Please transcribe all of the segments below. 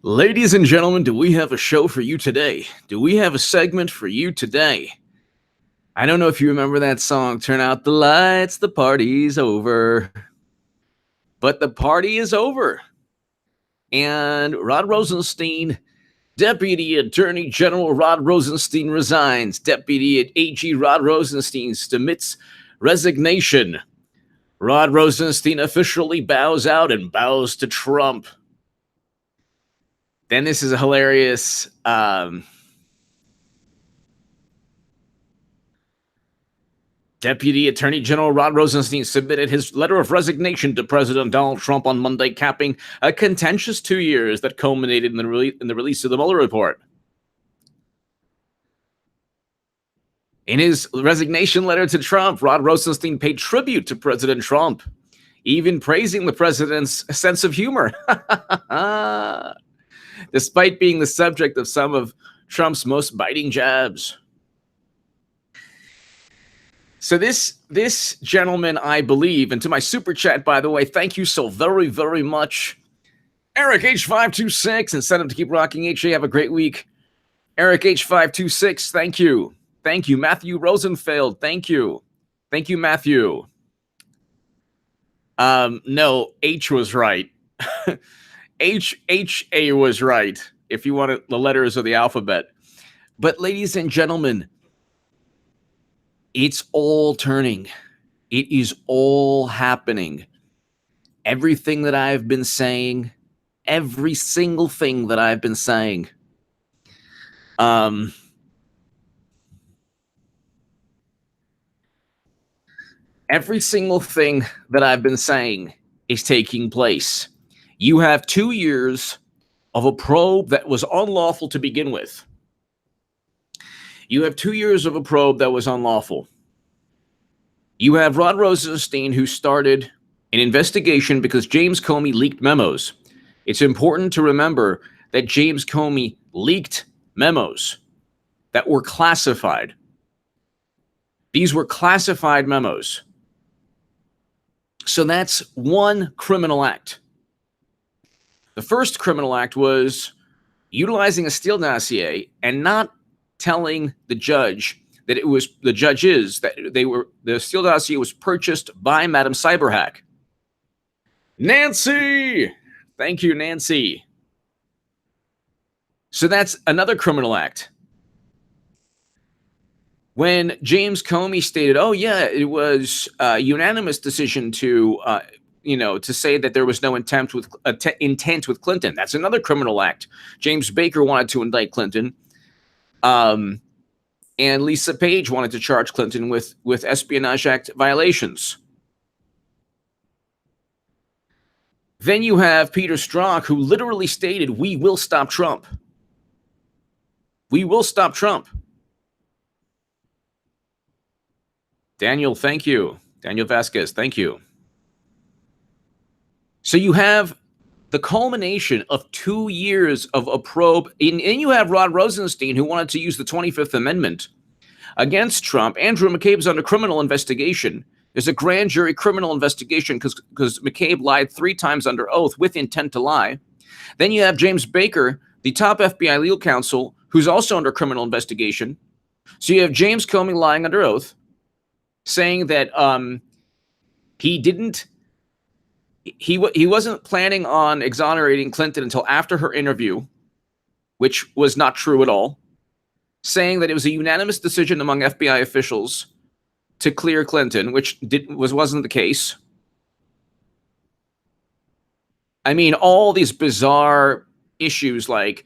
Ladies and gentlemen, do we have a show for you today? Do we have a segment for you today? I don't know if you remember that song, Turn Out the Lights, the Party's Over. But the party is over. And Rod Rosenstein, Deputy Attorney General Rod Rosenstein resigns. Deputy AG Rod Rosenstein submits resignation. Rod Rosenstein officially bows out and bows to Trump. Then this is a hilarious Deputy Attorney General Rod Rosenstein submitted his letter of resignation to President Donald Trump on Monday, capping a contentious 2 years that culminated in the release of the Mueller report. In his resignation letter to Trump, Rod Rosenstein paid tribute to President Trump, even praising the president's sense of humor, despite being the subject of some of Trump's most biting jabs. So this gentleman, I believe, and to my super chat, by the way, thank you so very, very much. Eric H526, incentive to keep rocking. HA, have a great week. Eric H526, thank you. Thank you. Matthew Rosenfeld, thank you. Thank you, Matthew. No, H was right. HA was right, if you want the letters of the alphabet. But ladies and gentlemen, it's all turning. It is all happening. Everything that I've been saying, every single thing that I've been saying, every single thing that I've been saying is taking place. You have 2 years of a probe that was unlawful to begin with. You have 2 years of a probe that was unlawful. You have Rod Rosenstein, who started an investigation because James Comey leaked memos. It's important to remember that James Comey leaked memos that were classified. These were classified memos. So that's one criminal act. The first criminal act was utilizing a Steele dossier and not telling the judge that it was the judges that the Steele dossier was purchased by Madam Cyberhack. Nancy! Thank you, Nancy. So that's another criminal act. When James Comey stated, oh yeah, it was a unanimous decision to say that there was no intent with Clinton. That's another criminal act. James Baker wanted to indict Clinton. And Lisa Page wanted to charge Clinton with Espionage Act violations. Then you have Peter Strzok, who literally stated, we will stop Trump. We will stop Trump. Daniel, thank you. Daniel Vasquez, thank you. So you have the culmination of 2 years of a probe. And you have Rod Rosenstein, who wanted to use the 25th Amendment against Trump. Andrew McCabe's under criminal investigation. There's a grand jury criminal investigation because McCabe lied 3 times under oath with intent to lie. Then you have James Baker, the top FBI legal counsel, who's also under criminal investigation. So you have James Comey lying under oath, saying that he wasn't planning on exonerating Clinton until after her interview, which was not true at all, saying that it was a unanimous decision among FBI officials to clear Clinton, which wasn't the case. I mean, all these bizarre issues like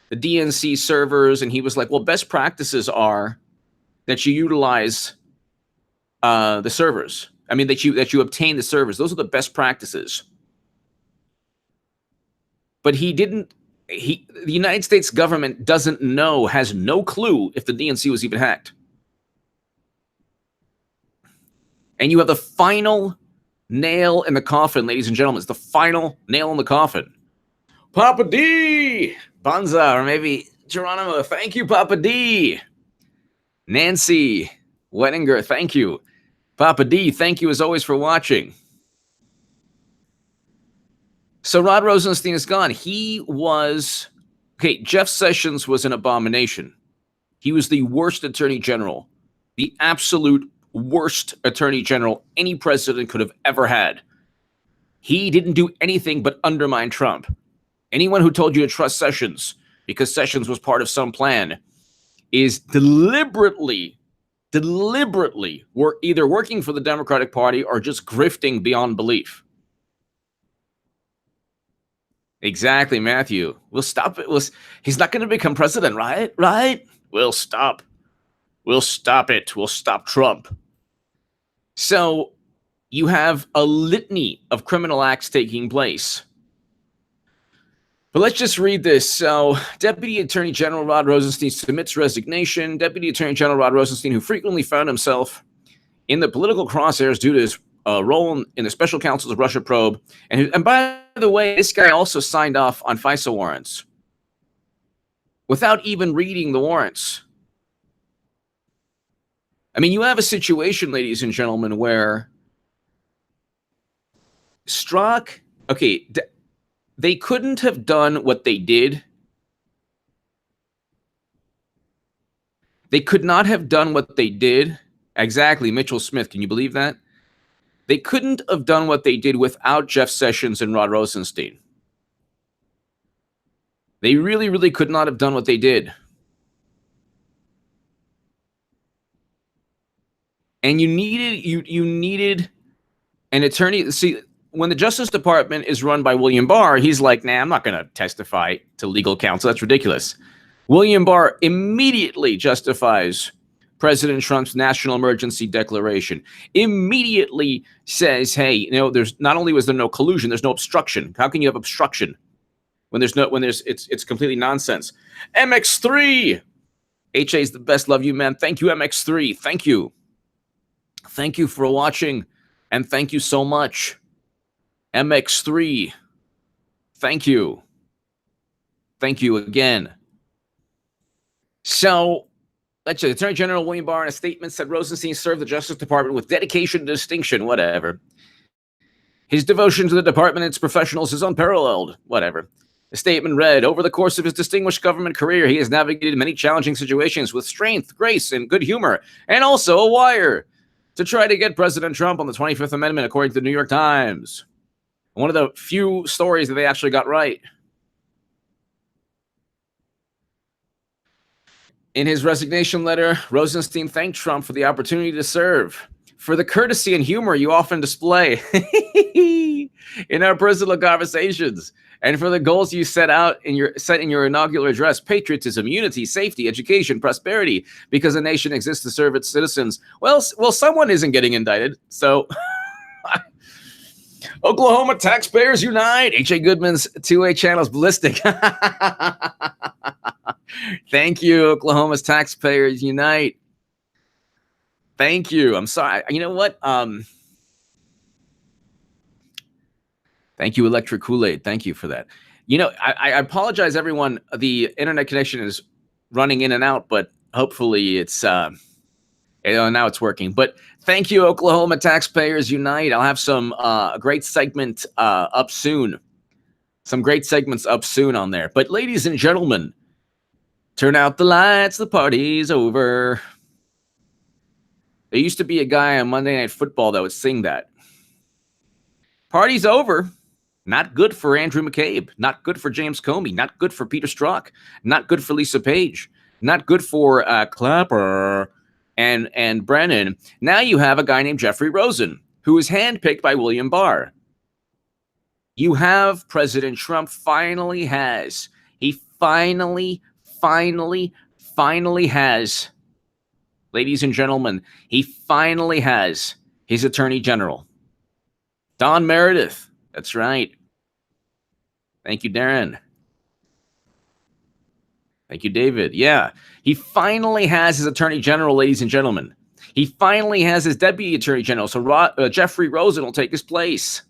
the DNC servers, and he was like, well, best practices are that you utilize the servers. I mean, that you obtain the servers. Those are the best practices. But the United States government doesn't know, has no clue if the DNC was even hacked. And you have the final nail in the coffin, ladies and gentlemen. It's the final nail in the coffin. Papa D! Banza, or maybe Geronimo. Thank you, Papa D. Nancy Wettinger, thank you. Papa D, thank you as always for watching. So Rod Rosenstein is gone. He was, okay, Jeff Sessions was an abomination. He was the worst attorney general, the absolute worst attorney general any president could have ever had. He didn't do anything but undermine Trump. Anyone who told you to trust Sessions because Sessions was part of some plan is deliberately were either working for the Democratic Party or just grifting beyond belief. Exactly, Matthew. We'll stop it. He's not going to become president, right? Right? We'll stop. We'll stop it. We'll stop Trump. So you have a litany of criminal acts taking place. But let's just read this. So, Deputy Attorney General Rod Rosenstein submits resignation. Deputy Attorney General Rod Rosenstein, who frequently found himself in the political crosshairs due to his role in the special counsel's Russia probe. And by the way, this guy also signed off on FISA warrants without even reading the warrants. I mean, you have a situation, ladies and gentlemen, where Strzok, okay, they couldn't have done what they did. They could not have done what they did. Exactly, Mitchell Smith. Can you believe that? They couldn't have done what they did without Jeff Sessions and Rod Rosenstein. They really, really could not have done what they did. And you needed an attorney. See, when the Justice Department is run by William Barr, he's like, nah, I'm not going to testify to legal counsel. That's ridiculous. William Barr immediately justifies President Trump's national emergency declaration, immediately says, hey, there's not only was there no collusion, there's no obstruction. How can you have obstruction when it's completely nonsense? MX3, HA is the best. Love you, man. Thank you, MX3. Thank you. Thank you for watching, and thank you so much. MX3, thank you. Thank you again. So, Attorney General William Barr in a statement said Rosenstein served the Justice Department with dedication and distinction, whatever. His devotion to the department and its professionals is unparalleled, whatever. The statement read, over the course of his distinguished government career, he has navigated many challenging situations with strength, grace, and good humor, and also a wire to try to get President Trump on the 25th Amendment, according to the New York Times. One of the few stories that they actually got right. In his resignation letter, Rosenstein thanked Trump for the opportunity to serve, for the courtesy and humor you often display in our personal conversations, and for the goals you set in your inaugural address: patriotism, unity, safety, education, prosperity, because a nation exists to serve its citizens. Well, someone isn't getting indicted, so Oklahoma taxpayers unite. H.A. Goodman's 2A channel's ballistic. Thank you, Oklahoma's taxpayers unite. Thank you. I'm sorry. You know what? Thank you, Electric Kool-Aid. Thank you for that. I apologize, everyone. The internet connection is running in and out, but hopefully it's now it's working. But thank you, Oklahoma taxpayers unite. I'll have some great segment up soon. Some great segments up soon on there. But ladies and gentlemen, turn out the lights. The party's over. There used to be a guy on Monday Night Football that would sing that. Party's over. Not good for Andrew McCabe. Not good for James Comey. Not good for Peter Strzok. Not good for Lisa Page. Not good for Clapper and Brennan. Now you have a guy named Jeffrey Rosen, who is handpicked by William Barr. You have President Trump finally has, ladies and gentlemen, he finally has his Attorney General. Don Meredith. That's right. Thank you, Darren. Thank you, David. Yeah. He finally has his Attorney General, ladies and gentlemen. He finally has his Deputy Attorney General. So Jeffrey Rosen will take his place.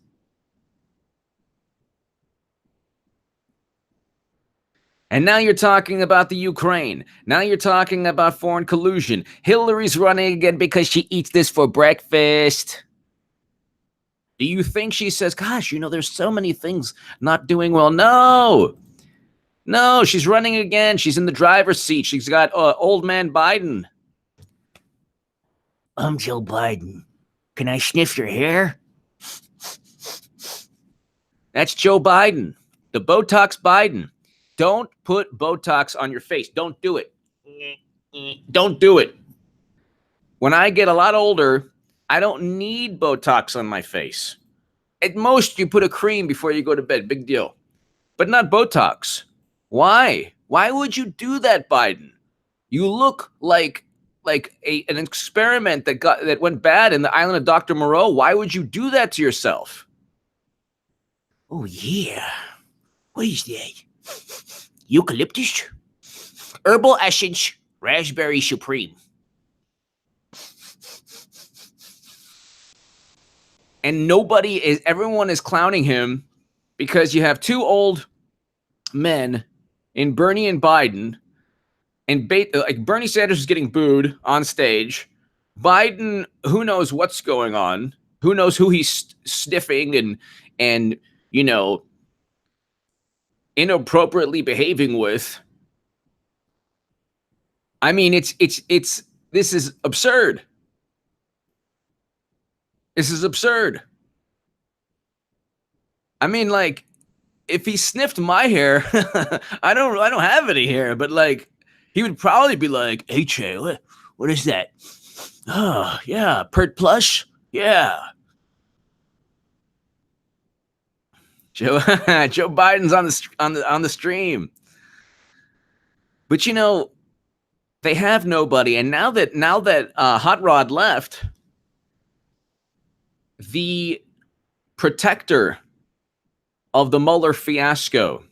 And now you're talking about the Ukraine. Now you're talking about foreign collusion. Hillary's running again because she eats this for breakfast. Do you think she says, gosh, there's so many things not doing well? No. No, she's running again. She's in the driver's seat. She's got old man Biden. I'm Joe Biden. Can I sniff your hair? That's Joe Biden, the Botox Biden. Don't put Botox on your face. Don't do it. Don't do it. When I get a lot older, I don't need Botox on my face. At most, you put a cream before you go to bed. Big deal. But not Botox. Why? Why would you do that, Biden? You look like an experiment that went bad in the island of Dr. Moreau. Why would you do that to yourself? Oh, yeah. What is that? Eucalyptus? Herbal essence, raspberry supreme. And everyone is clowning him because you have two old men in Bernie and Biden, and like Bernie Sanders is getting booed on stage. Biden, who knows what's going on? Who knows who he's sniffing and inappropriately behaving with? I mean, this is absurd. This is absurd. I mean, like, if he sniffed my hair, I don't have any hair, but like, he would probably be like, "Hey, Che, what is that? Oh, yeah, Pert Plush, yeah." Joe Biden's on the stream, but they have nobody, and now that Hot Rod left, the protector of the Mueller fiasco,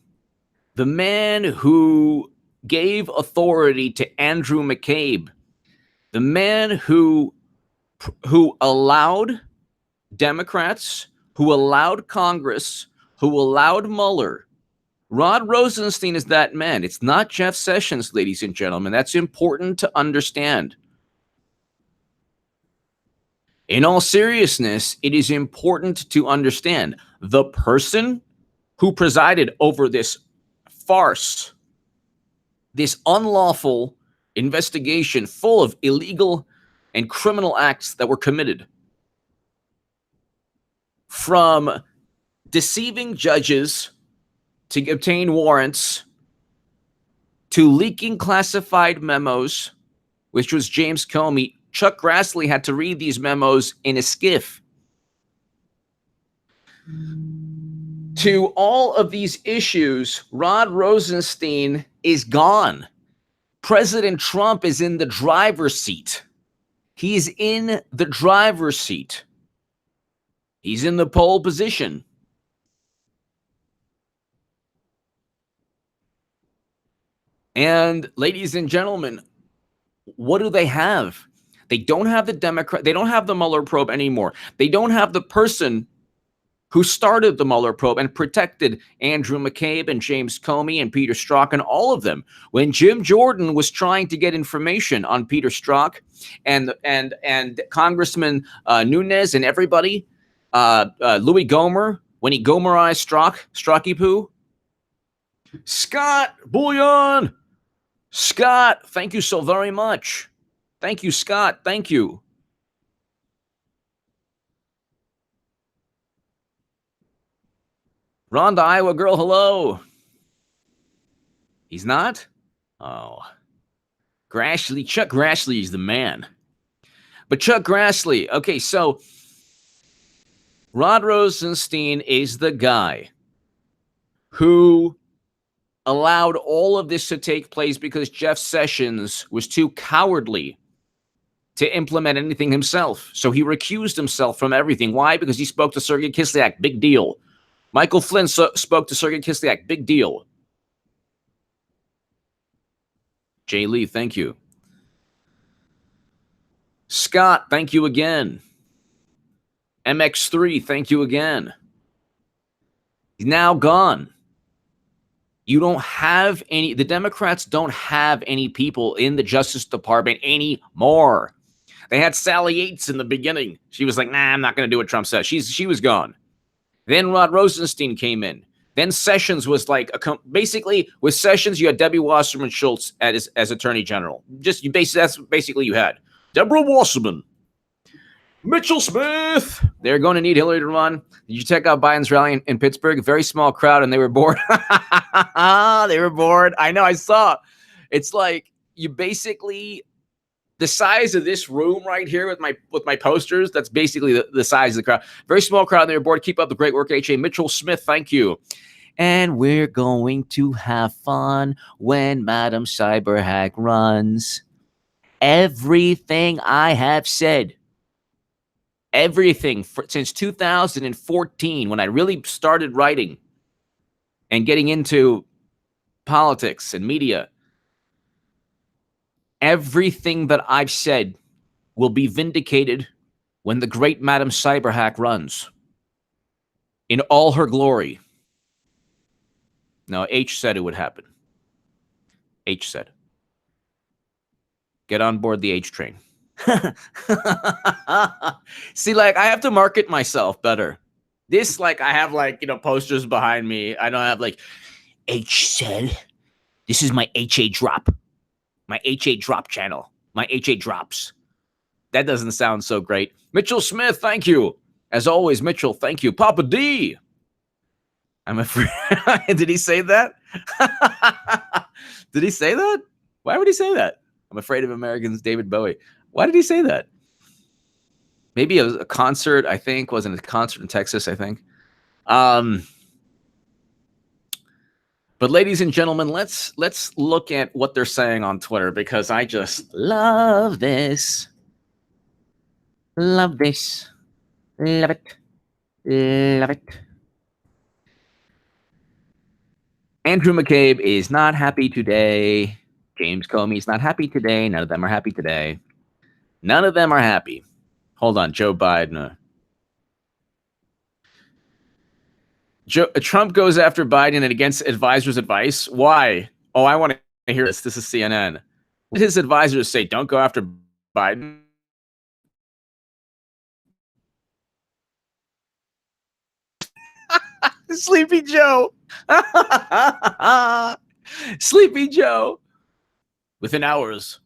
the man who gave authority to Andrew McCabe, the man who allowed Democrats, who allowed Congress, who allowed Mueller. Rod Rosenstein is that man. It's not Jeff Sessions, ladies and gentlemen. That's important to understand. In all seriousness, it is important to understand the person who presided over this farce, this unlawful investigation full of illegal and criminal acts that were committed, from deceiving judges to obtain warrants, to leaking classified memos, which was James Comey. Chuck Grassley had to read these memos in a skiff. To all of these issues, Rod Rosenstein is gone. President Trump is in the driver's seat. He's in the driver's seat. He's in the pole position. And ladies and gentlemen, what do they have? They don't have the Democrat. They don't have the Mueller probe anymore. They don't have the person who started the Mueller probe and protected Andrew McCabe and James Comey and Peter Strzok and all of them. When Jim Jordan was trying to get information on Peter Strzok and Congressman Nunes and everybody, Louis Gohmert, when he Gohmerized Strocky Poo. Scott Bullion. Scott, thank you so very much. Thank you, Scott. Thank you. Rhonda, Iowa girl, hello. He's not? Oh. Grassley, Chuck Grassley is the man. But Chuck Grassley, okay, so Rod Rosenstein is the guy who allowed all of this to take place because Jeff Sessions was too cowardly to implement anything himself. So he recused himself from everything. Why? Because he spoke to Sergei Kislyak. Big deal. Michael Flynn spoke to Sergei Kislyak. Big deal. Jay Lee, thank you. Scott, thank you again. MX3, thank you again. He's now gone. You don't have any, the Democrats don't have any people in the Justice Department anymore. They had Sally Yates in the beginning. She was like, nah, I'm not going to do what Trump says. She was gone. Then Rod Rosenstein came in. Then Sessions was like, basically with Sessions, you had Debbie Wasserman Schultz as Attorney General. That's basically you had. Deborah Wasserman. Mitchell Smith. They're going to need Hillary to run. Did you check out Biden's rally in Pittsburgh? A very small crowd, and they were bored. They were bored. I know, I saw. It's like you basically, the size of this room right here with my posters, that's basically the size of the crowd. Very small crowd, and they were bored. Keep up the great work, H.A. Mitchell Smith. Thank you. And we're going to have fun when Madam Cyberhack runs. Everything I have said, everything since 2014, when I really started writing and getting into politics and media, everything that I've said will be vindicated when the great Madam Cyberhack runs in all her glory. No, H said it would happen. H said, get on board the H train. See, like, I have to market myself better. This, like, I have, like, posters behind me. I don't have, like, H said, this is my HA drop. My HA drop channel. My HA drops. That doesn't sound so great. Mitchell Smith, thank you. As always, Mitchell, thank you. Papa D. I'm afraid. Did he say that? Did he say that? Why would he say that? I'm afraid of Americans, David Bowie. Why did he say that? Maybe it was a concert, I think. Wasn't it a concert in Texas, I think. But ladies and gentlemen, let's look at what they're saying on Twitter, because I just love this. Love this. Love it. Love it. Andrew McCabe is not happy today. James Comey's not happy today. None of them are happy today. None of them are happy. Hold on, Joe Biden. Trump goes after Biden and against advisors' advice. Why? Oh, I want to hear this. This is CNN. What did his advisors say? Don't go after Biden? Sleepy Joe. Sleepy Joe. Within hours,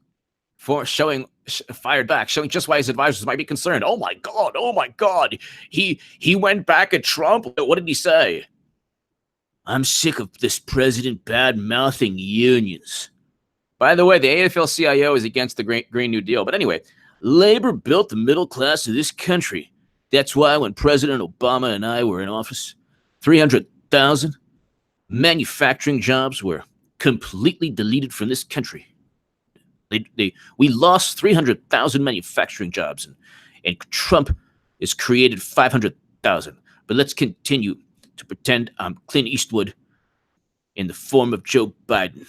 for fired back, showing just why his advisors might be concerned. Oh my God. He went back at Trump. What did he say? I'm sick of this president bad-mouthing unions. By the way, the AFL-CIO is against the Green New Deal. But anyway, labor built the middle class of this country. That's why when President Obama and I were in office, 300,000 manufacturing jobs were completely deleted from this country. We lost 300,000 manufacturing jobs, and Trump has created 500,000. But let's continue to pretend I'm Clint Eastwood in the form of Joe Biden.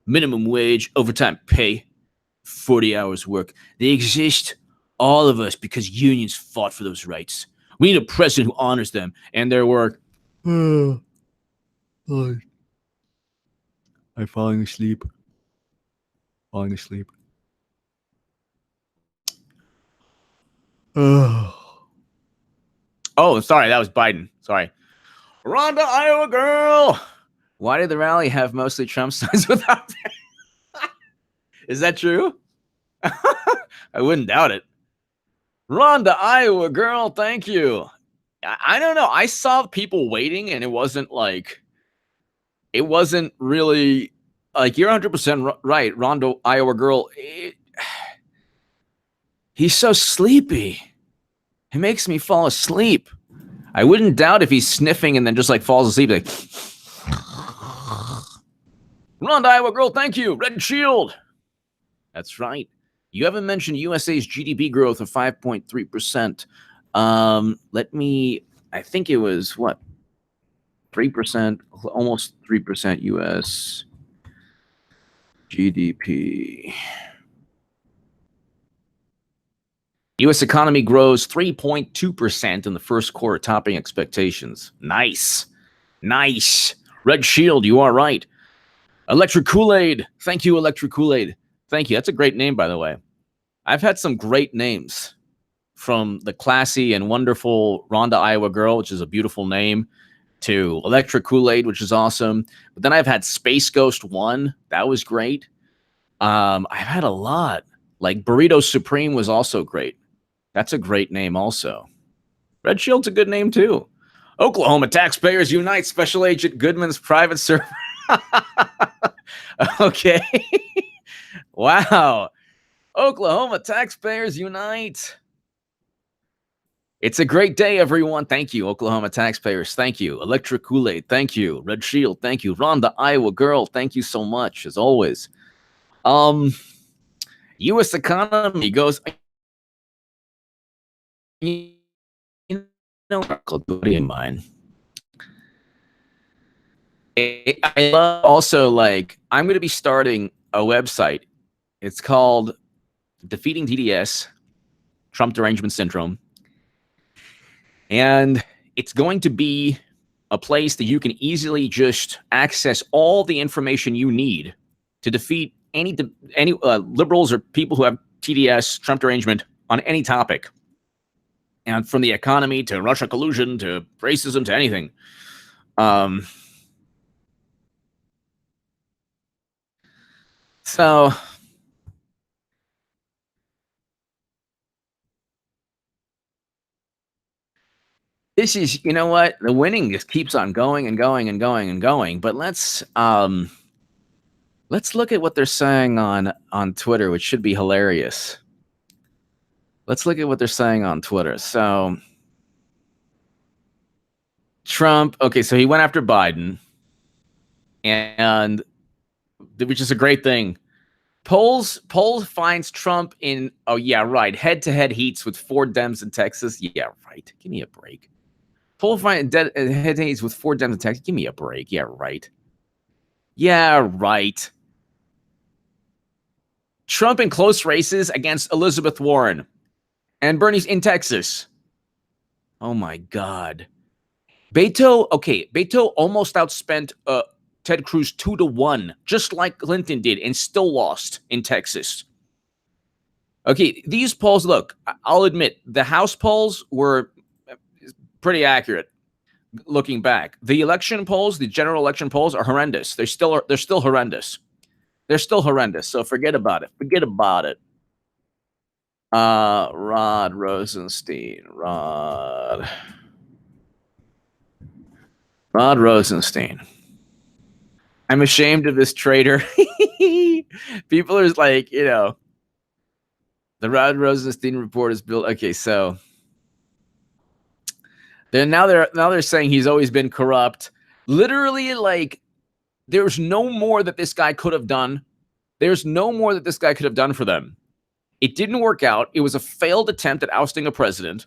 Minimum wage, overtime pay, 40 hours work. They exist, all of us, because unions fought for those rights. We need a president who honors them and their work. I'm falling asleep. Falling asleep. Oh, sorry, that was Biden. Sorry. Rhonda, Iowa girl. Why did the rally have mostly Trump signs without that? Is that true? I wouldn't doubt it. Rhonda, Iowa girl, thank you. I don't know. I saw people waiting, and it wasn't really like, you're 100% right. Rhonda, Iowa girl. He's so sleepy. He makes me fall asleep. I wouldn't doubt if he's sniffing and then just like falls asleep. Like, Rhonda, Iowa girl, thank you. Red Shield. That's right. You haven't mentioned USA's GDP growth of 5.3%. I think it was what? 3%, almost 3% US GDP. U.S. economy grows 3.2% in the first quarter, topping expectations. Nice. Red Shield, you are right. Electric Kool-Aid. Thank you, Electric Kool-Aid. Thank you. That's a great name, by the way. I've had some great names, from the classy and wonderful Rhonda Iowa Girl, which is a beautiful name, to Electric Kool-Aid, which is awesome. But then I've had Space Ghost 1. That was great. I've had a lot. Like Burrito Supreme was also great. That's a great name also. Red Shield's a good name too. Oklahoma Taxpayers Unite, Special Agent Goodman's private server. Okay. Wow. Oklahoma Taxpayers Unite. It's a great day, everyone. Thank you, Oklahoma taxpayers. Thank you. Electric Kool-Aid. Thank you. Red Shield. Thank you. Rhonda Iowa Girl. Thank you so much, as always. U.S. economy goes. You know, buddy of mine. I love also, like, I'm going to be starting a website. It's called Defeating TDS, Trump Derangement Syndrome. And it's going to be a place that you can easily just access all the information you need to defeat any liberals or people who have TDS, Trump derangement, on any topic. And from the economy to Russia collusion to racism to anything. So this is, you know what? The winning just keeps on going and going and going and going. But let's look at what they're saying on Twitter, which should be hilarious. Let's look at what they're saying on Twitter. So Trump, okay, so he went after Biden, and which is a great thing. Polls finds Trump in, oh yeah, right, head-to-head heats with 4 Dems in Texas. Yeah, right. Give me a break. Poll find head-to-head heats with 4 Dems in Texas. Give me a break. Yeah, right. Yeah, right. Trump in close races against Elizabeth Warren and Bernie's in Texas. Oh my God. Beto almost outspent Ted Cruz 2-1, just like Clinton did, and still lost in Texas. Okay, these polls, look, I'll admit, the House polls were pretty accurate looking back. The election polls, the general election polls, are horrendous. They're still horrendous. They're still horrendous. So forget about it. Forget about it. Rod Rosenstein. Rod Rosenstein. I'm ashamed of this traitor. People are like, you know, the Rod Rosenstein report is built. Okay, so they're saying he's always been corrupt. Literally, like, there's no more that this guy could have done. There's no more that this guy could have done for them. It didn't work out. It was a failed attempt at ousting a president.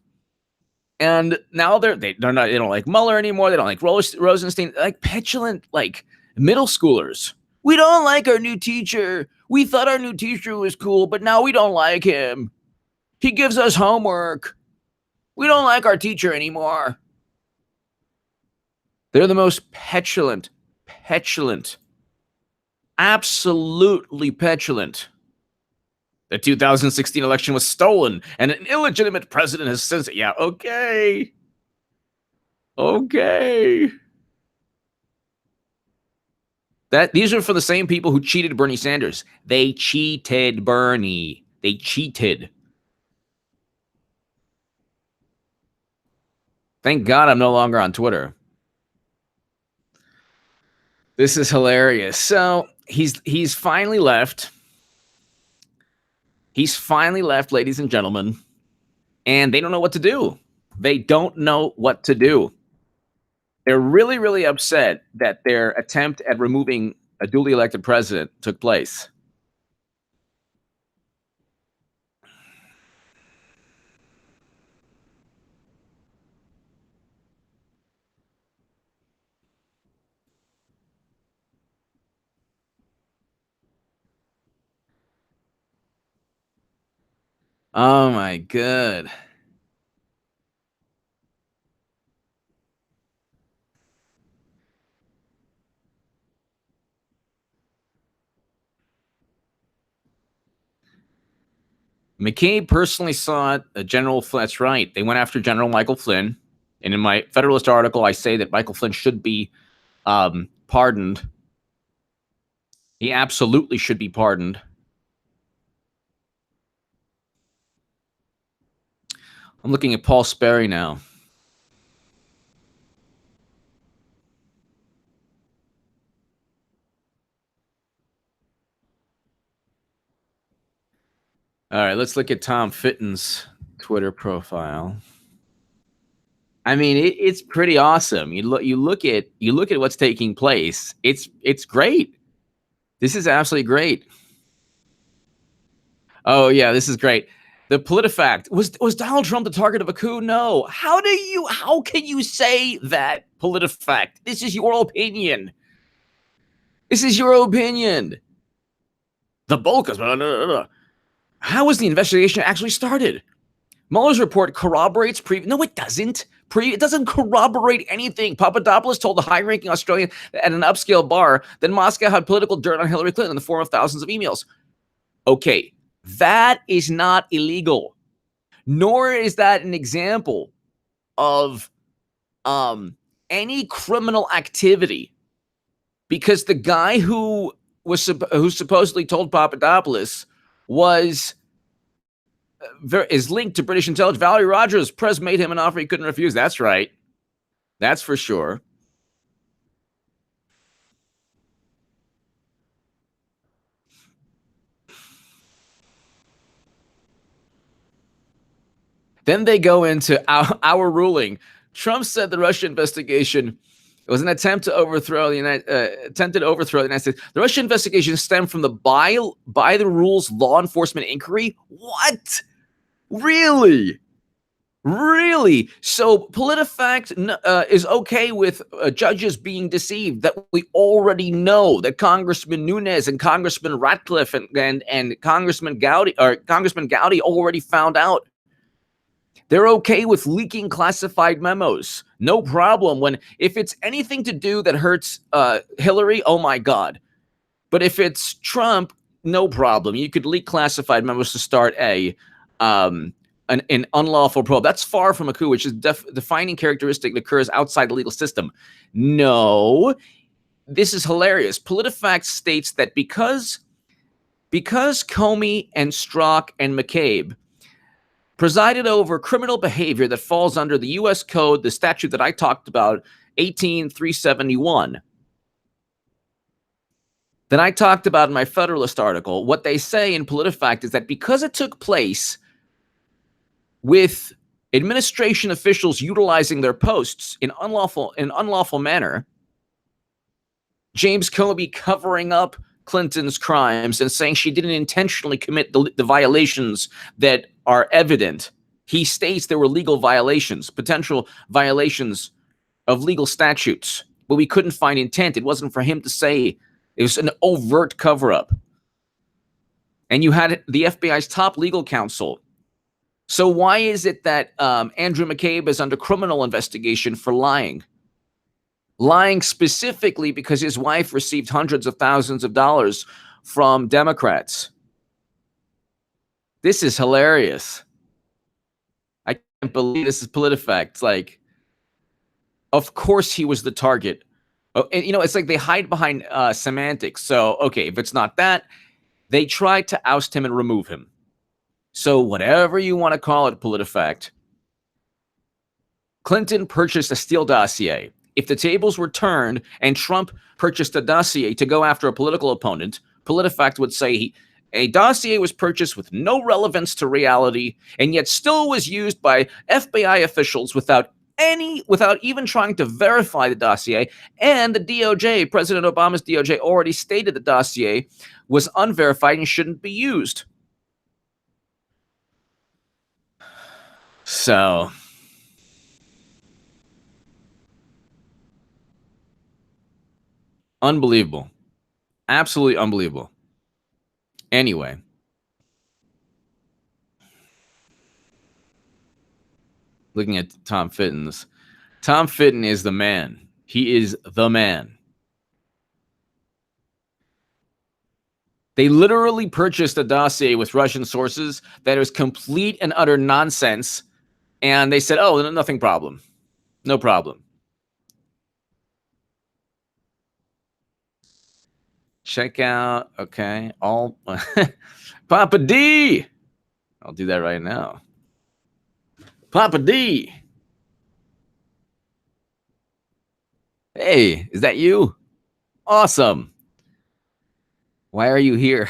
And now they don't like Mueller anymore. They don't like Rosenstein. Like petulant, like middle schoolers. We don't like our new teacher. We thought our new teacher was cool, but now we don't like him. He gives us homework. We don't like our teacher anymore. They're the most petulant, absolutely petulant. The 2016 election was stolen, and an illegitimate president has since. Yeah, okay. These are for the same people who cheated Bernie Sanders. They cheated Bernie. They cheated. Thank God I'm no longer on Twitter. This is hilarious. So he's finally left. He's finally left, ladies and gentlemen, and they don't know what to do. They don't know what to do. They're really, really upset that their attempt at removing a duly elected president took place. Oh my God. McCabe personally sought General Flynn. That's right. They went after General Michael Flynn. And in my Federalist article, I say that Michael Flynn should be pardoned. He absolutely should be pardoned. I'm looking at Paul Sperry now. All right, let's look at Tom Fitton's Twitter profile. I mean, it's pretty awesome. You look at what's taking place. It's great. This is absolutely great. Oh yeah, this is great. The PolitiFact was Donald Trump the target of a coup? No. How can you say that, PolitiFact? This is your opinion. This is your opinion. The bulk is how was the investigation actually started? Mueller's report corroborates No, it doesn't. It doesn't corroborate anything. Papadopoulos told the high-ranking Australian at an upscale bar that Moscow had political dirt on Hillary Clinton in the form of thousands of emails. Okay, that is not illegal, nor is that an example of any criminal activity, because the guy who supposedly told Papadopoulos is linked to British intelligence. Valerie Rogers, press made him an offer he couldn't refuse. That's right. That's for sure. Then they go into our ruling. Trump said the Russia investigation was an attempt to overthrow the United States. The Russia investigation stemmed from the by the rules law enforcement inquiry. What? Really? Really? So PolitiFact is okay with judges being deceived. That we already know that Congressman Nunes and Congressman Ratcliffe and Congressman Gowdy already found out. They're okay with leaking classified memos. No problem. If it's anything to do that hurts Hillary, oh my God. But if it's Trump, no problem. You could leak classified memos to start an unlawful probe. That's far from a coup, which is defining characteristic that occurs outside the legal system. No, this is hilarious. PolitiFact states that because Comey and Strzok and McCabe presided over criminal behavior that falls under the U.S. Code, the statute that I talked about, 18371, that I talked about in my Federalist article. What they say in PolitiFact is that because it took place with administration officials utilizing their posts in unlawful manner, James Comey covering up Clinton's crimes and saying she didn't intentionally commit the violations that are evident. He states there were legal violations, potential violations of legal statutes, but we couldn't find intent. It wasn't for him to say. It was an overt cover-up. And you had the FBI's top legal counsel. So why is it that Andrew McCabe is under criminal investigation for lying? Lying specifically because his wife received hundreds of thousands of dollars from Democrats. This is hilarious. I can't believe this is PolitiFact. It's like, of course he was the target. Oh, and it's like they hide behind semantics. So, okay, if it's not that, they tried to oust him and remove him. So whatever you want to call it, PolitiFact, Clinton purchased a Steele dossier. If the tables were turned and Trump purchased a dossier to go after a political opponent, PolitiFact would say a dossier was purchased with no relevance to reality and yet still was used by FBI officials without even trying to verify the dossier. And the DOJ, President Obama's DOJ, already stated the dossier was unverified and shouldn't be used. So unbelievable. Absolutely unbelievable. Anyway. Looking at Tom Fitton's. Tom Fitton is the man. He is the man. They literally purchased a dossier with Russian sources that was complete and utter nonsense. And they said, oh, nothing problem. No problem. Check out, okay, all Papa D. I'll do that right now. Papa D. Hey, is that you? Awesome. Why are you here?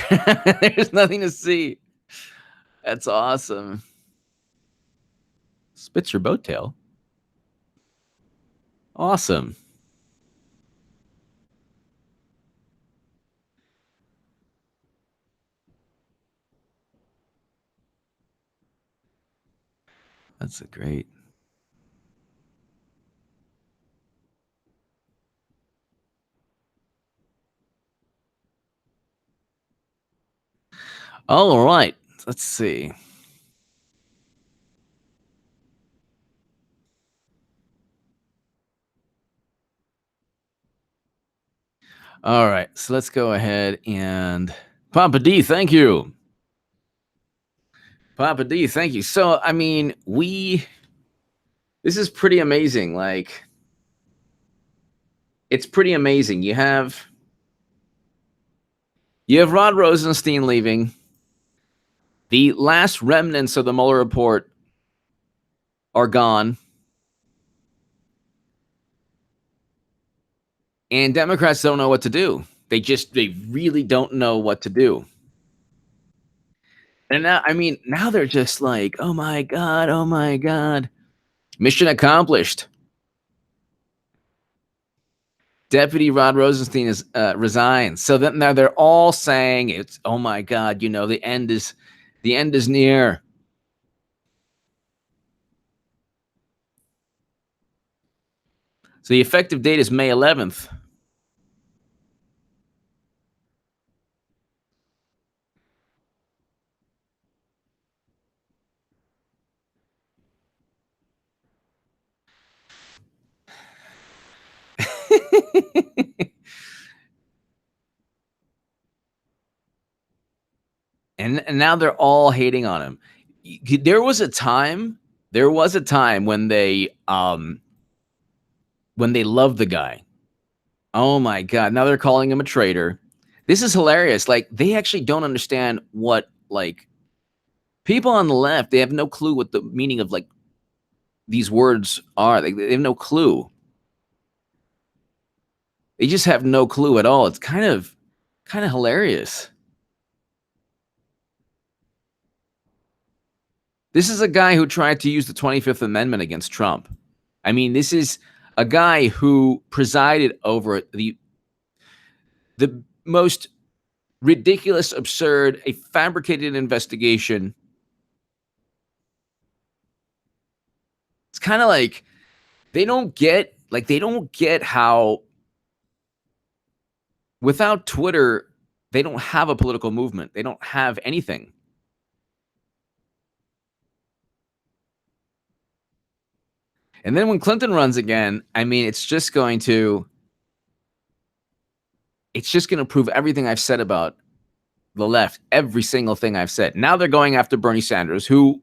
There's nothing to see. That's awesome. Spitzer boat tail. Awesome. That's a great. All right. Let's see. All right. So let's go ahead and Papa D, thank you. Papa D, thank you. So, I mean, this is pretty amazing. Like, it's pretty amazing. You have Rod Rosenstein leaving. The last remnants of the Mueller report are gone. And Democrats don't know what to do. They really don't know what to do. And now they're just like, oh my God. Mission accomplished. Deputy Rod Rosenstein is resigns. So then now they're all saying it's, oh my God, the end is near. So the effective date is May 11th. and now they're all hating on him. There was a time when they loved the guy. Oh my God. Now they're calling him a traitor. This is hilarious. Like, they actually don't understand what, like, people on the left, they have no clue what the meaning of, like, these words are. They have no clue. They just have no clue at all. It's kind of hilarious. This is a guy who tried to use the 25th Amendment against Trump. I mean, this is a guy who presided over the most ridiculous, absurd, a fabricated investigation. It's kind of like they don't get how without Twitter, they don't have a political movement. They don't have anything. And then when Clinton runs again, I mean, it's just going to prove everything I've said about the left, every single thing I've said. Now they're going after Bernie Sanders, who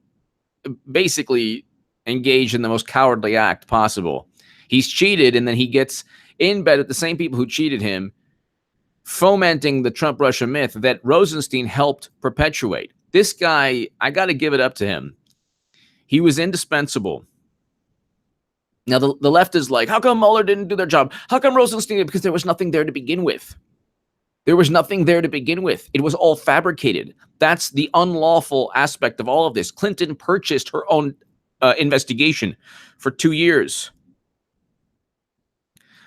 basically engaged in the most cowardly act possible. He's cheated, and then he gets in bed with the same people who cheated him, fomenting the Trump-Russia myth that Rosenstein helped perpetuate. This guy, I got to give it up to him. He was indispensable. Now, the left is like, how come Mueller didn't do their job? How come Rosenstein did? Because there was nothing there to begin with. There was nothing there to begin with. It was all fabricated. That's the unlawful aspect of all of this. Clinton purchased her own investigation for 2 years.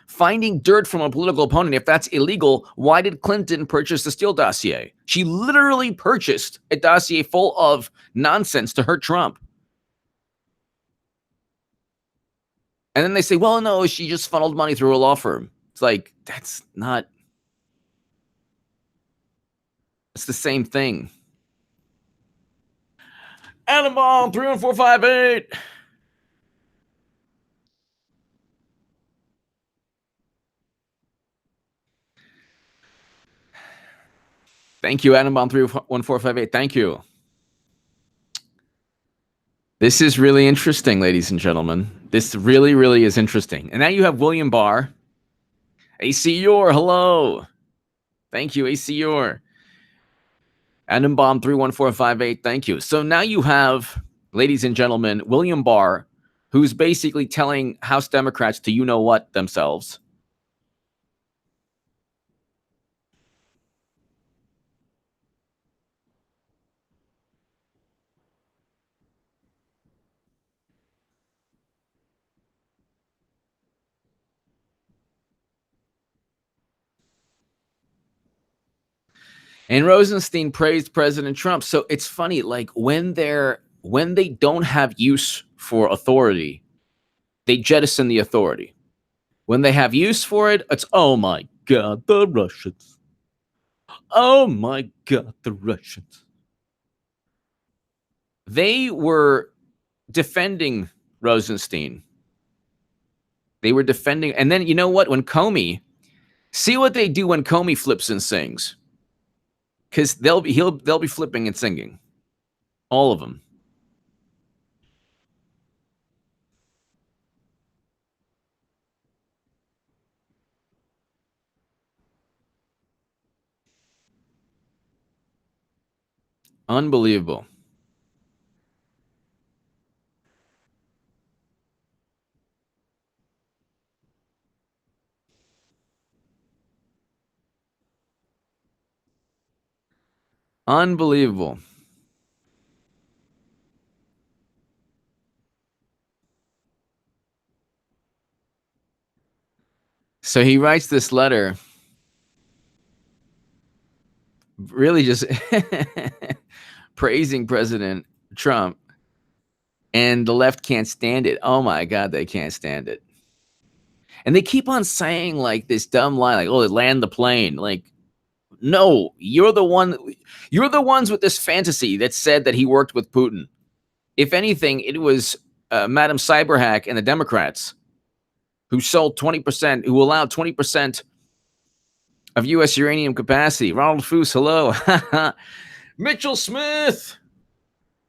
Finding dirt from a political opponent, if that's illegal, why did Clinton purchase the Steele dossier? She literally purchased a dossier full of nonsense to hurt Trump. And then they say, well, no, she just funneled money through a law firm. It's like, it's the same thing. Atom bomb 31458. Thank you, Adam Bomb 31458. Thank you. This is really interesting, ladies and gentlemen. This really, really is interesting. And now you have William Barr. AC Yor, hello. Thank you, AC Yor. Adam Bomb 31458. Thank you. So now you have, ladies and gentlemen, William Barr, who's basically telling House Democrats to you know what themselves. And Rosenstein praised President Trump. So it's funny, like when they don't have use for authority, they jettison the authority. When they have use for it, it's, oh my God, the Russians. Oh my God, the Russians. They were defending Rosenstein. They were defending. And then, you know what? When Comey, see what they do when Comey flips and sings. Because they'll be flipping and singing. All of them. Unbelievable. Unbelievable. So he writes this letter, really just praising President Trump, and the left can't stand it. Oh my God, they can't stand it. And they keep on saying like this dumb line, like, oh, land the plane. Like, no, you're the ones with this fantasy that said that he worked with Putin. If anything, it was Madam Cyberhack and the Democrats who sold 20%, who allowed 20% of U.S. uranium capacity. Ronald Foose, hello. Mitchell Smith.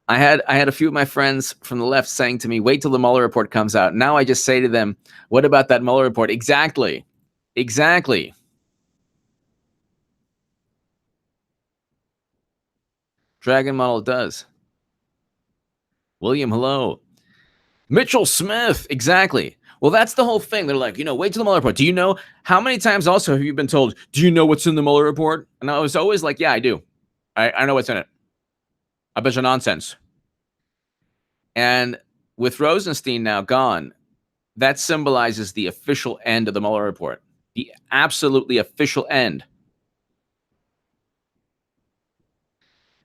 I had a few of my friends from the left saying to me, wait till the Mueller report comes out. Now I just say to them, what about that Mueller report? Exactly. Dragon model does. William, hello. Mitchell Smith, exactly. Well, that's the whole thing. They're like, wait till the Mueller report. Do you know how many times also have you been told, do you know what's in the Mueller report? And I was always like, yeah, I do. I know what's in it. A bunch of nonsense. And with Rosenstein now gone, that symbolizes the official end of the Mueller report. The absolutely official end.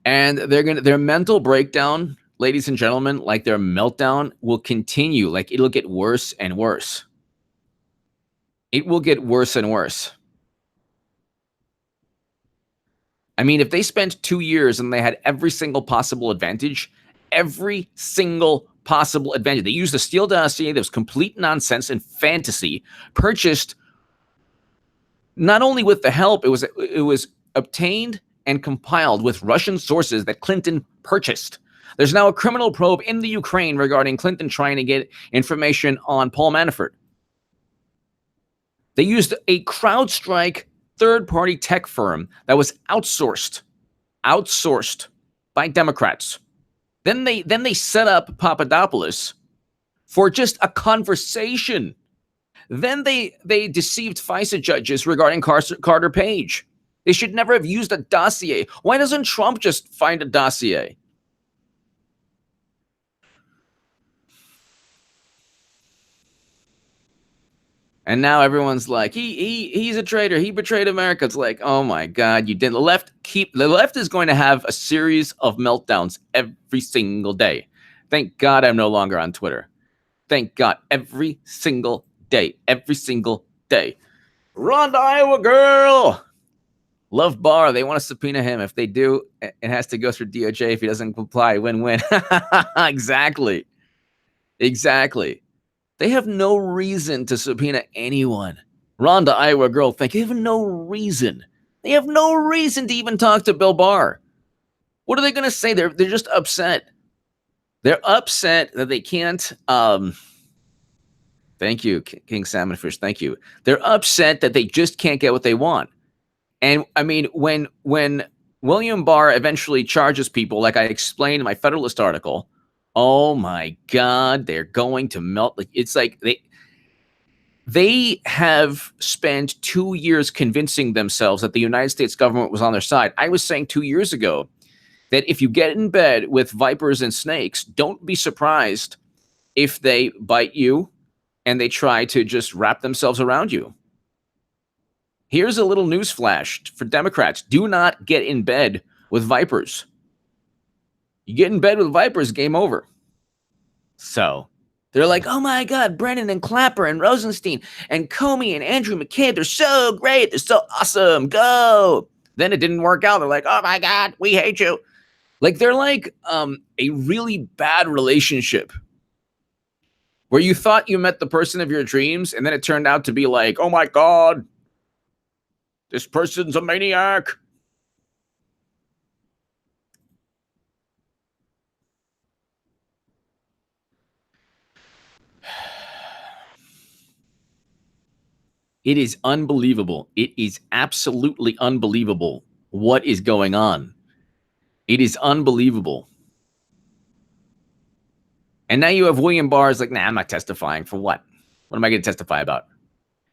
And their mental breakdown, ladies and gentlemen, like their meltdown will continue. Like it'll get worse and worse. It will get worse and worse. I mean, if they spent 2 years and they had every single possible advantage, they used the Steele dossier that was complete nonsense and fantasy, purchased not only with the help, it was obtained and compiled with Russian sources that Clinton purchased. There's now a criminal probe in the Ukraine regarding Clinton trying to get information on Paul Manafort. They used a CrowdStrike third-party tech firm that was outsourced by Democrats. Then they set up Papadopoulos for just a conversation. Then they deceived FISA judges regarding Carter Page. They should never have used a dossier. Why doesn't Trump just find a dossier? And now everyone's like, he's a traitor. He betrayed America. It's like, oh my God, you didn't. The left is going to have a series of meltdowns every single day. Thank God I'm no longer on Twitter. Thank God. Every single day. Run to Iowa, girl. Love Barr. They want to subpoena him. If they do, it has to go through DOJ if he doesn't comply. Win-win. Exactly. They have no reason to subpoena anyone. Rhonda, Iowa girl, they have no reason. They have no reason to even talk to Bill Barr. What are they going to say? They're just upset. They're upset that they can't. Thank you, King Salmonfish. Thank you. They're upset that they just can't get what they want. And I mean, when William Barr eventually charges people, like I explained in my Federalist article, oh my God, they're going to melt. It's like they have spent 2 years convincing themselves that the United States government was on their side. I was saying 2 years ago that if you get in bed with vipers and snakes, don't be surprised if they bite you and they try to just wrap themselves around you. Here's a little news flash for Democrats. Do not get in bed with vipers. You get in bed with vipers, game over. So they're like, oh my God, Brennan and Clapper and Rosenstein and Comey and Andrew McCabe, they're so great. They're so awesome. Go. Then it didn't work out. They're like, oh my God, we hate you. Like they're like a really bad relationship where you thought you met the person of your dreams and then it turned out to be like, oh my God, this person's a maniac. It is unbelievable. It is absolutely unbelievable what is going on. It is unbelievable. And now you have William Barr's like, nah, I'm not testifying. For what? What am I going to testify about?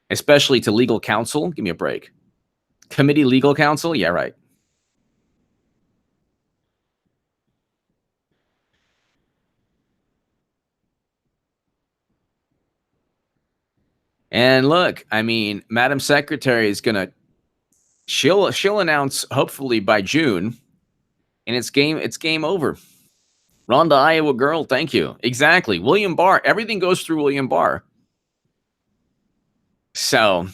Especially to legal counsel? Give me a break. Committee legal counsel? Yeah, right. And look, I mean, Madam Secretary is going to, she'll announce hopefully by June, and it's game over. Rhonda, Iowa girl, thank you. Exactly. William Barr, everything goes through William Barr. So,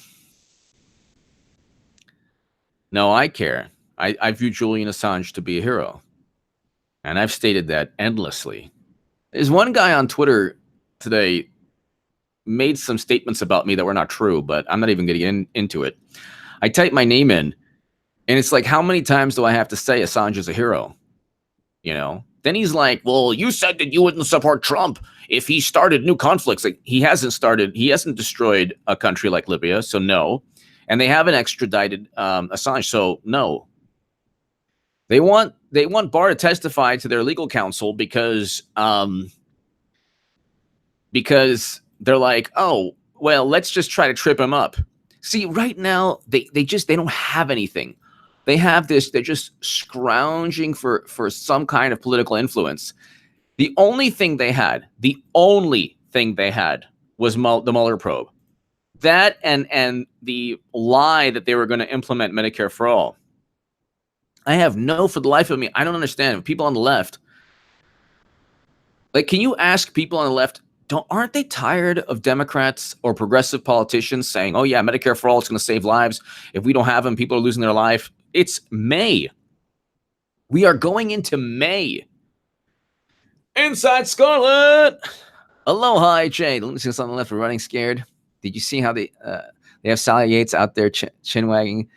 no, I care. I view Julian Assange to be a hero. And I've stated that endlessly. There's one guy on Twitter today made some statements about me that were not true, but I'm not even going to get into it. I typed my name in, and it's like, how many times do I have to say Assange is a hero? You know? Then he's like, well, you said that you wouldn't support Trump if he started new conflicts. Like, he hasn't destroyed a country like Libya, so no. And they haven't extradited Assange, so no. They want Barr to testify to their legal counsel because they're like, oh, well, let's just try to trip him up. See, right now, they don't have anything. They have this, they're just scrounging for some kind of political influence. The only thing they had was the Mueller probe. That and the lie that they were going to implement Medicare for all. I have for the life of me, I don't understand. People on the left, like, can you ask people on the left, aren't they tired of Democrats or progressive politicians saying, oh yeah, Medicare for all is going to save lives. If we don't have them, people are losing their life. It's May. We are going into May. Inside Scarlet. Aloha, HA. The listeners on the left are running scared. Did you see how they have Sally Yates out there chin wagging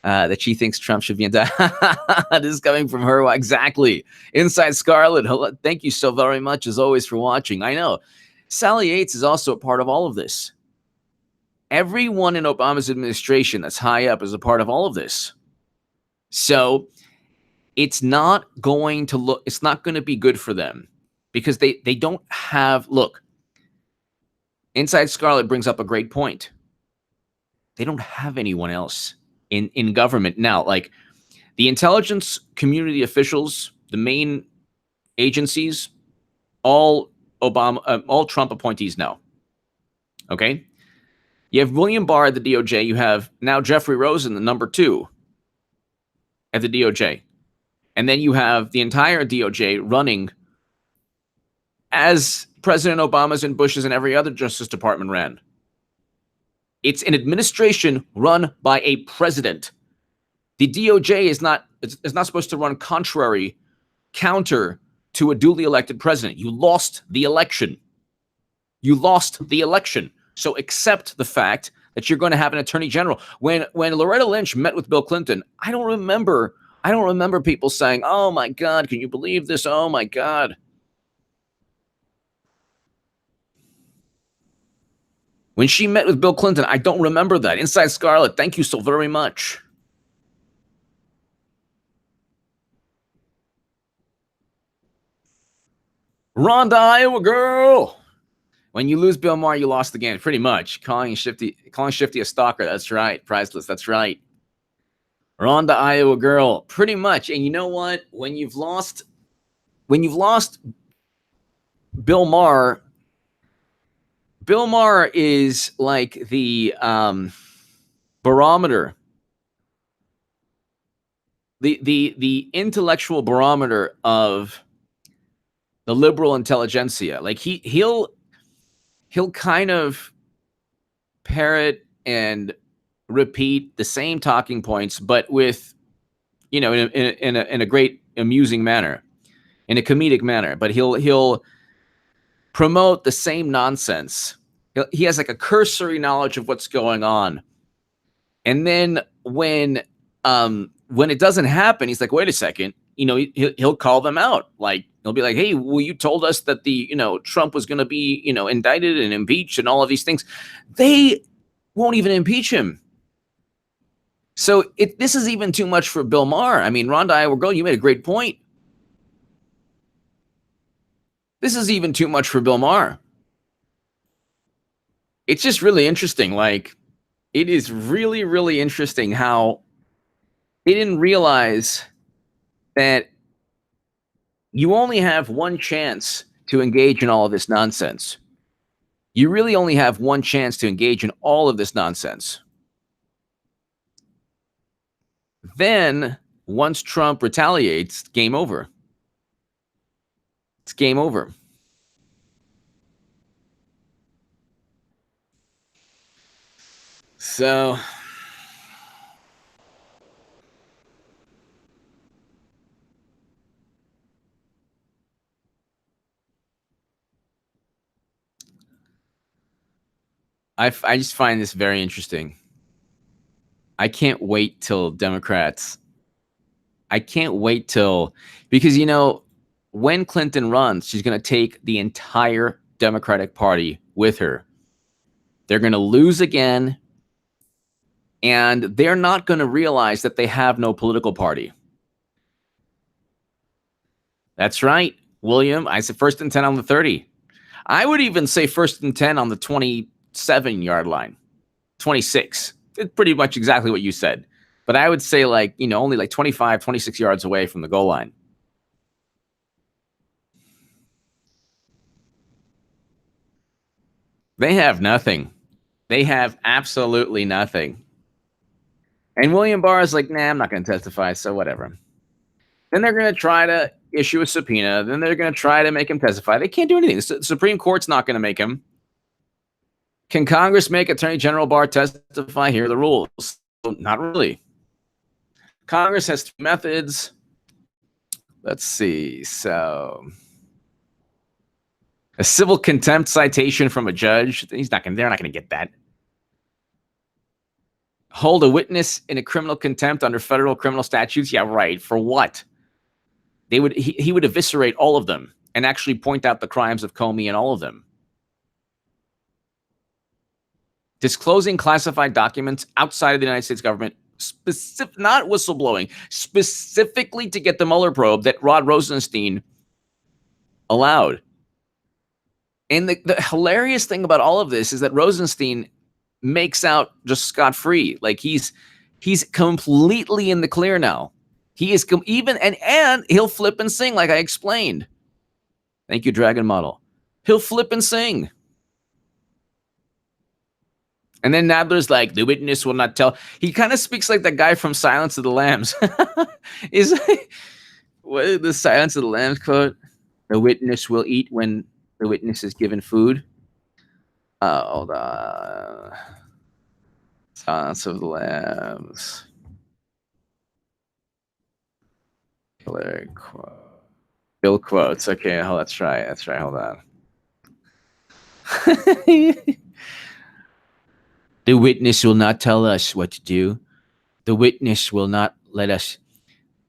that she thinks Trump should be indicted? This is coming from her. Exactly. Inside Scarlet. Hello. Thank you so very much, as always, for watching. I know. Sally Yates is also a part of all of this. Everyone in Obama's administration that's high up is a part of all of this. So it's not going to be good for them because they don't have, look, Inside Scarlet brings up a great point. They don't have anyone else in government now. Like the intelligence community officials, the main agencies, all Trump appointees now. Okay. You have William Barr at the DOJ. You have now Jeffrey Rosen, the number 2 at the DOJ. And then you have the entire DOJ running as President Obama's and Bush's and every other Justice Department ran. It's an administration run by a president. The DOJ is not supposed to run counter to a duly elected president. You lost the election. So accept the fact that you're going to have an attorney general. When Loretta Lynch met with Bill Clinton, I don't remember people saying, "Oh my God, can you believe this? Oh my God." When she met with Bill Clinton, I don't remember that. Inside Scarlet, thank you so very much. Rhonda, Iowa girl. When you lose Bill Maher, you lost the game, pretty much. Calling Shifty a stalker. That's right. Priceless. That's right. Rhonda, Iowa girl. Pretty much. And you know what? When you've lost Bill Maher is like the barometer, the intellectual barometer of the liberal intelligentsia. Like he'll kind of parrot and repeat the same talking points, but with, in a great amusing manner, in a comedic manner. But he'll promote the same nonsense. He has like a cursory knowledge of what's going on, and then when it doesn't happen, he's like, wait a second. He'll call them out. Like, he'll be like, hey, well, you told us that Trump was going to be, indicted and impeached and all of these things. They won't even impeach him. So this is even too much for Bill Maher. I mean, Rhonda, Iowa girl, you made a great point. This is even too much for Bill Maher. It's just really interesting. Like, it is really, really interesting how they didn't realize that you only have one chance to engage in all of this nonsense. You really only have one chance to engage in all of this nonsense. Then, once Trump retaliates, game over. It's game over. So, I just find this very interesting. I can't wait till Democrats. Because, when Clinton runs, she's going to take the entire Democratic Party with her. They're going to lose again, and they're not going to realize that they have no political party. That's right, William. I said 1st and 10 on the 30. I would even say 1st and 10 on the 27-yard line. 26. It's pretty much exactly what you said. But I would say only like 25, 26 yards away from the goal line. They have nothing. They have absolutely nothing. And William Barr is like, nah, I'm not going to testify, so whatever. Then they're going to try to issue a subpoena. Then they're going to try to make him testify. They can't do anything. The Supreme Court's not going to make him. Can Congress make Attorney General Barr testify? Here are the rules. Not really. Congress has 2 methods. Let's see. So, a civil contempt citation from a judge. They're not going to get that. Hold a witness in a criminal contempt under federal criminal statutes. Yeah, right. For what? He would eviscerate all of them and actually point out the crimes of Comey and all of them. Disclosing classified documents outside of the United States government, not whistleblowing, specifically to get the Mueller probe that Rod Rosenstein allowed. And the hilarious thing about all of this is that Rosenstein makes out just scot-free. Like he's completely in the clear now. He is and he'll flip and sing, like I explained. Thank you, Dragon Model. He'll flip and sing. And then Nadler's like, the witness will not tell. He kind of speaks like that guy from Silence of the Lambs. What is the Silence of the Lambs quote? The witness will eat when the witness is given food. Hold on. Silence of the Lambs. Killer quote. Bill quotes. Okay, let's try. Hold on. The witness will not tell us what to do. The witness will not let us.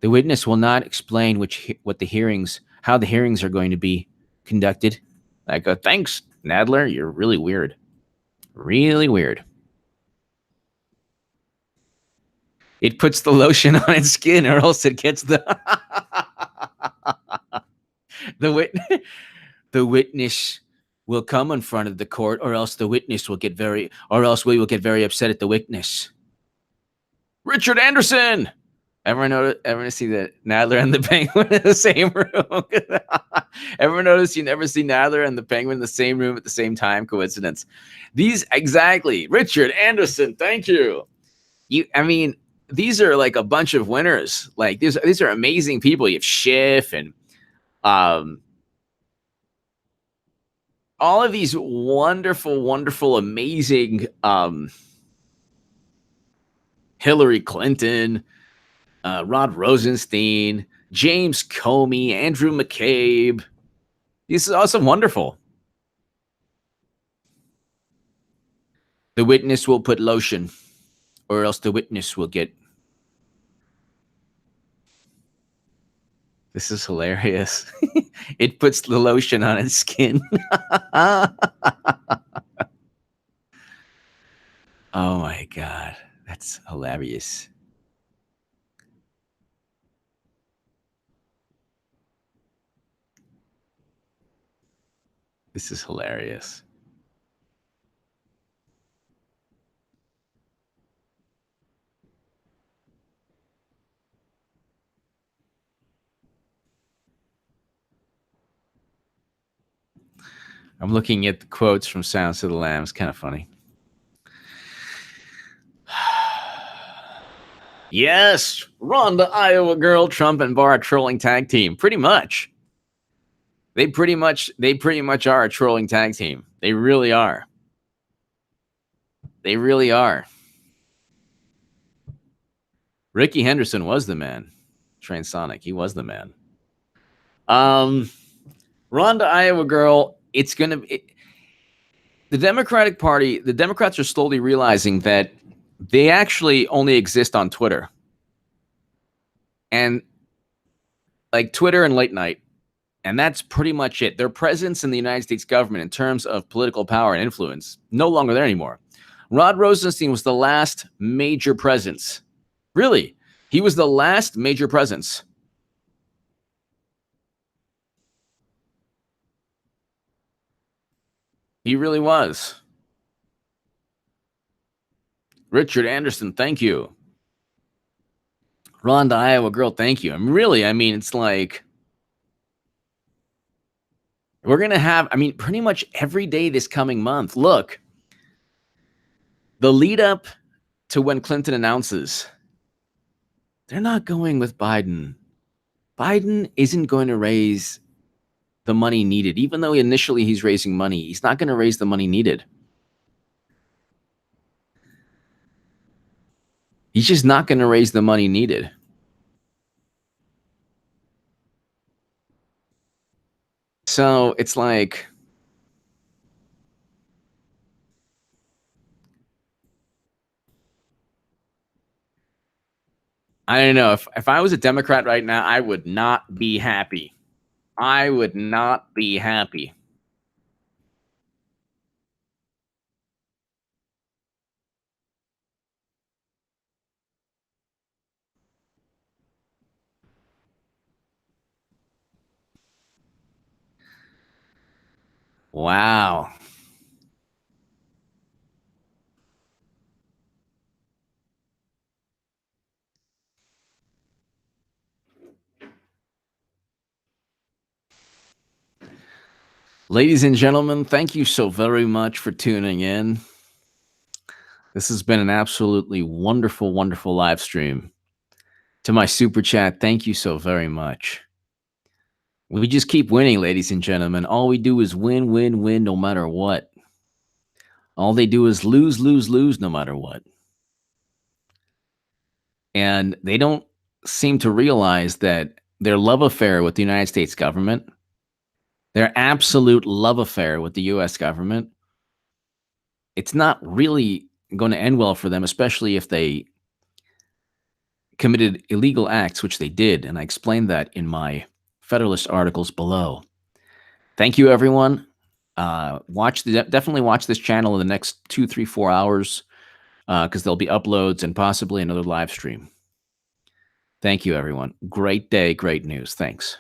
The witness will not explain what the hearings, how the hearings are going to be conducted. I go, thanks, Nadler. You're really weird. Really weird. It puts the lotion on its skin, or else it gets the the wit. The witness will come in front of the court, or else the witness will get very, or else we will get very upset at the witness. Richard Anderson. Ever see that Nadler and the Penguin in the same room? Ever notice you never see Nadler and the Penguin in the same room at the same time? Coincidence? These exactly. Richard Anderson. Thank you. I mean, these are like a bunch of winners. Like these are amazing people. You have Schiff and all of these wonderful, wonderful, amazing Hillary Clinton, Rod Rosenstein, James Comey, Andrew McCabe. This is awesome, wonderful. The witness will put lotion, or else the witness will get. This is hilarious. It puts the lotion on its skin. Oh my God. That's hilarious. This is hilarious. I'm looking at the quotes from Silence of the Lambs. Kind of funny. Yes, Ron the Iowa girl, Trump and Barr trolling tag team. Pretty much. They pretty much are a trolling tag team. They really are. They really are. Ricky Henderson was the man. Transonic, he was the man. Ron the Iowa girl, it's going to the Democratic Party, the Democrats are slowly realizing that they actually only exist on Twitter. And like Twitter and late night. And that's pretty much it. Their presence in the United States government in terms of political power and influence, no longer there anymore. Rod Rosenstein was the last major presence. Really, he was the last major presence. He really was. Richard Anderson, thank you. Ron the Iowa girl, thank you. I mean, it's like we're going to have, pretty much every day this coming month. Look, the lead up to when Clinton announces, they're not going with Biden. Biden isn't going to raise the money needed. Even though initially he's raising money, he's not going to raise the money needed. He's just not going to raise the money needed. So it's like, I don't know. If I was a Democrat right now, I would not be happy. I would not be happy. Wow. Ladies and gentlemen, thank you so very much for tuning in. This has been an absolutely wonderful, wonderful live stream. To my super chat, thank you so very much. We just keep winning, ladies and gentlemen. All we do is win, win, win, no matter what. All they do is lose, lose, lose, no matter what. And they don't seem to realize that their love affair with the United States government, their absolute love affair with the U.S. government, it's not really going to end well for them, especially if they committed illegal acts, which they did. And I explained that in my Federalist articles below. Thank you, everyone. Definitely watch this channel in the next 2, 3, 4 hours because there'll be uploads and possibly another live stream. Thank you, everyone. Great day, great news. Thanks.